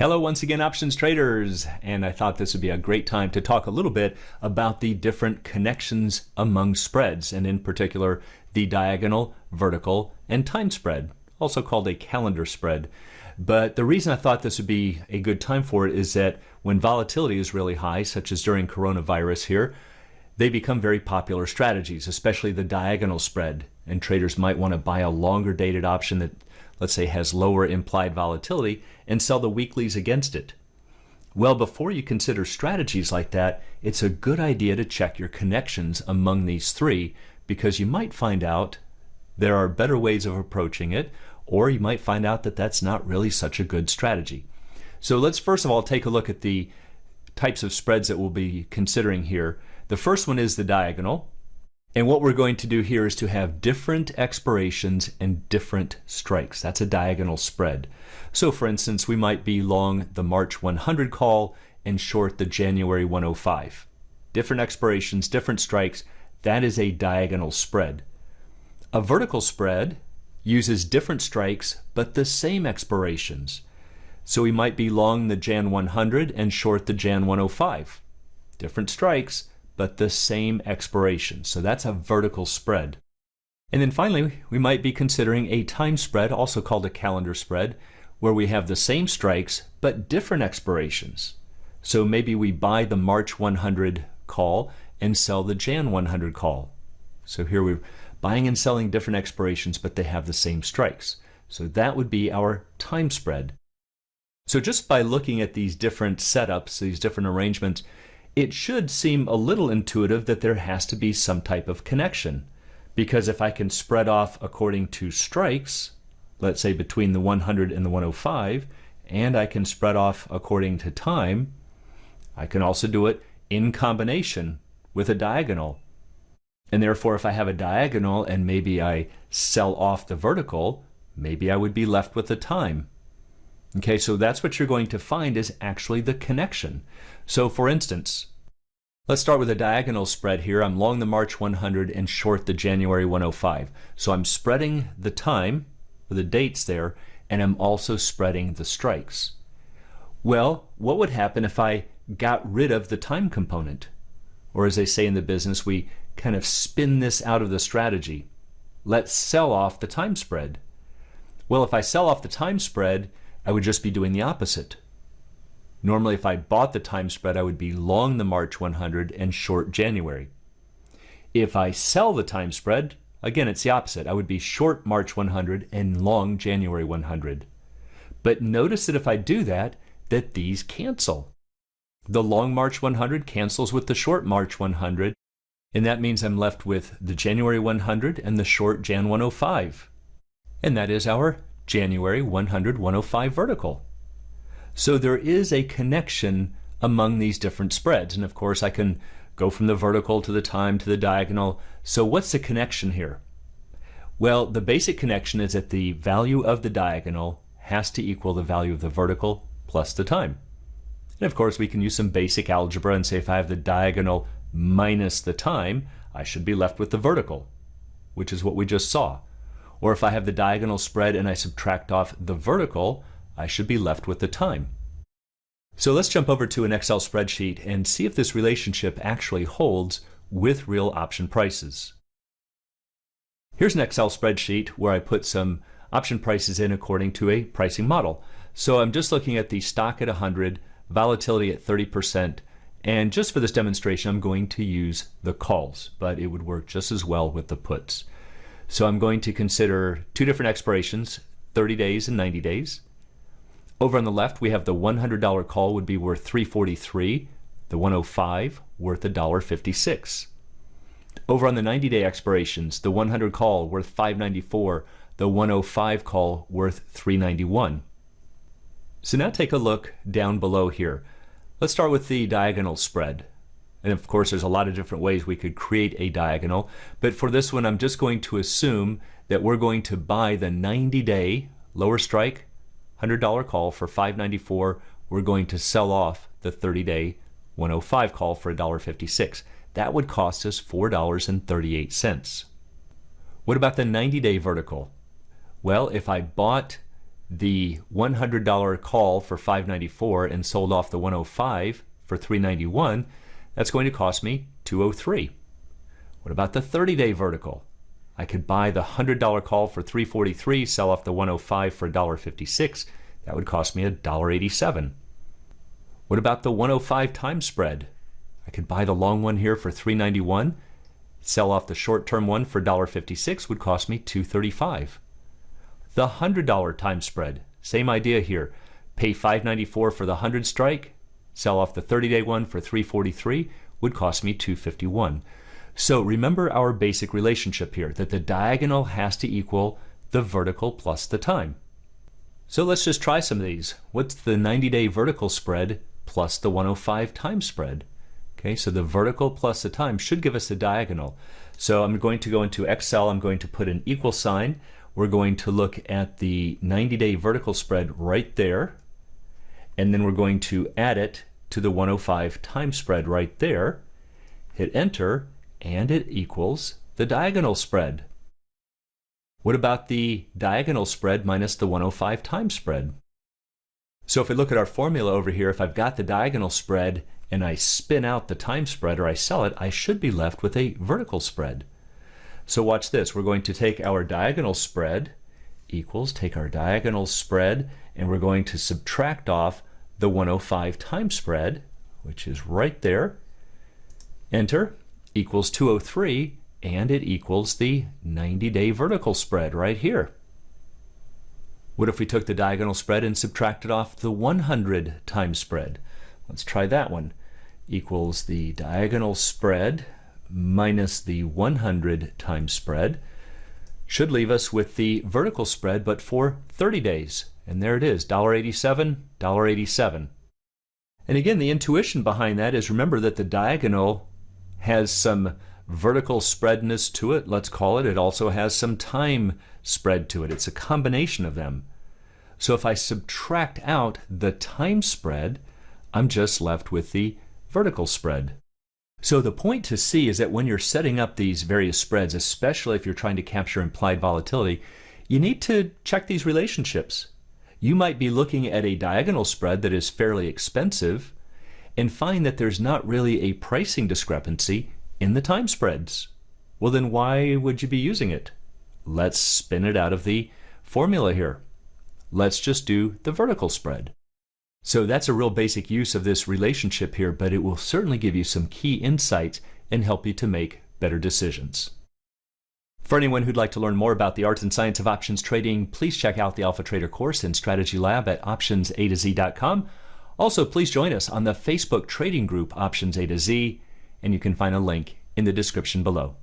Hello once again, options traders, and I thought this would be a great time to talk a little bit about the different connections among spreads, and in particular the diagonal, vertical, and time spread, also called a calendar spread. But the reason I thought this would be a good time for it is that when volatility is really high, such as during coronavirus here, they become very popular strategies, especially the diagonal spread, and traders might want to buy a longer dated option that, let's say, has lower implied volatility and sell the weeklies against it. Well, before you consider strategies like that, it's a good idea to check your connections among these three, because you might find out there are better ways of approaching it, or you might find out that that's not really such a good strategy. So let's first of all take a look at the types of spreads that we'll be considering here. The first one is the diagonal. And what we're going to do here is to have different expirations and different strikes. That's a diagonal spread. So for instance, we might be long the March 100 call and short the January 105. Different expirations, different strikes. That is a diagonal spread. A vertical spread uses different strikes but the same expirations. So we might be long the Jan 100 and short the Jan 105. Different strikes, but the same expiration. So that's a vertical spread. And then finally, we might be considering a time spread, also called a calendar spread, where we have the same strikes but different expirations. So maybe we buy the March 100 call and sell the Jan 100 call. So here we're buying and selling different expirations, but they have the same strikes. So that would be our time spread. So just by looking at these different setups, these different arrangements, it should seem a little intuitive that there has to be some type of connection. Because if I can spread off according to strikes, let's say between the 100 and the 105, and I can spread off according to time, I can also do it in combination with a diagonal. And therefore, if I have a diagonal and maybe I sell off the vertical, maybe I would be left with the time. Okay, so that's what you're going to find is actually the connection. So for instance, let's start with a diagonal spread here. I'm long the March 100 and short the January 105. So I'm spreading the time, or the dates there, and I'm also spreading the strikes. Well, what would happen if I got rid of the time component? Or as they say in the business, we kind of spin this out of the strategy. Let's sell off the time spread. Well, if I sell off the time spread, I would just be doing the opposite. Normally, if I bought the time spread, I would be long the March 100 and short January. If I sell the time spread, again, it's the opposite. I would be short March 100 and long January 100. But notice that if I do that, that these cancel. The long March 100 cancels with the short March 100, and that means I'm left with the January 100 and the short Jan 105. And that is our January 100-105 vertical. So there is a connection among these different spreads. And of course, I can go from the vertical to the time to the diagonal. So what's the connection here? Well, the basic connection is that the value of the diagonal has to equal the value of the vertical plus the time. And of course, we can use some basic algebra and say if I have the diagonal minus the time, I should be left with the vertical, which is what we just saw. Or if I have the diagonal spread and I subtract off the vertical, I should be left with the time. So let's jump over to an Excel spreadsheet and see if this relationship actually holds with real option prices. Here's an Excel spreadsheet where I put some option prices in according to a pricing model. So I'm just looking at the stock at 100, volatility at 30%, and just for this demonstration, I'm going to use the calls, but it would work just as well with the puts. So I'm going to consider two different expirations, 30 days and 90 days. Over on the left, we have the $100 call would be worth $3.43, the 105 worth $1.56. Over on the 90-day expirations, the 100 call worth $5.94, the 105 call worth $3.91. So now take a look down below here. Let's start with the diagonal spread. And of course, there's a lot of different ways we could create a diagonal. But for this one, I'm just going to assume that we're going to buy the 90-day lower strike $100 call for $5.94. We're going to sell off the 30-day 105 call for $1.56. That would cost us $4.38. What about the 90-day vertical? Well, if I bought the $100 call for $5.94 and sold off the 105 for $3.91, that's going to cost me $2.03. What about the 30-day vertical? I could buy the $100 call for $3.43, sell off the 105 for $1.56. That would cost me $1.87. What about the 105 time spread? I could buy the long one here for $3.91, sell off the short-term one for $1.56, would cost me $2.35. The $100 time spread, same idea here. Pay $5.94 for the 100 strike, sell off the 30-day one for $3.43, would cost me $2.51. So remember our basic relationship here, that the diagonal has to equal the vertical plus the time. So let's just try some of these. What's the 90-day vertical spread plus the 105 time spread? Okay, so the vertical plus the time should give us the diagonal. So I'm going to go into Excel, I'm going to put an equal sign. We're going to look at the 90-day vertical spread right there, and then we're going to add it to the 105 time spread right there. Hit enter, and it equals the diagonal spread. What about the diagonal spread minus the 105 time spread? So if we look at our formula over here, if I've got the diagonal spread and I spin out the time spread, or I sell it, I should be left with a vertical spread. So watch this. We're going to take our diagonal spread equals, take our diagonal spread, and we're going to subtract off the 105 time spread, which is right there. Enter, equals 203, and it equals the 90-day vertical spread right here. What if we took the diagonal spread and subtracted off the 100 time spread? Let's try that one. Equals the diagonal spread minus the 100 time spread. Should leave us with the vertical spread, but for 30 days. And there it is, $1.87, $1.87. And again, the intuition behind that is, remember that the diagonal has some vertical spreadness to it, let's call it. It also has some time spread to it. It's a combination of them. So if I subtract out the time spread, I'm just left with the vertical spread. So the point to see is that when you're setting up these various spreads, especially if you're trying to capture implied volatility, you need to check these relationships. You might be looking at a diagonal spread that is fairly expensive and find that there's not really a pricing discrepancy in the time spreads. Well, then why would you be using it? Let's spin it out of the formula here. Let's just do the vertical spread. So that's a real basic use of this relationship here, but it will certainly give you some key insights and help you to make better decisions. For anyone who'd like to learn more about the art and science of options trading, please check out the Alpha Trader course and strategy lab at optionsa2z.com. Also, please join us on the Facebook trading group Options A to Z, and you can find a link in the description below.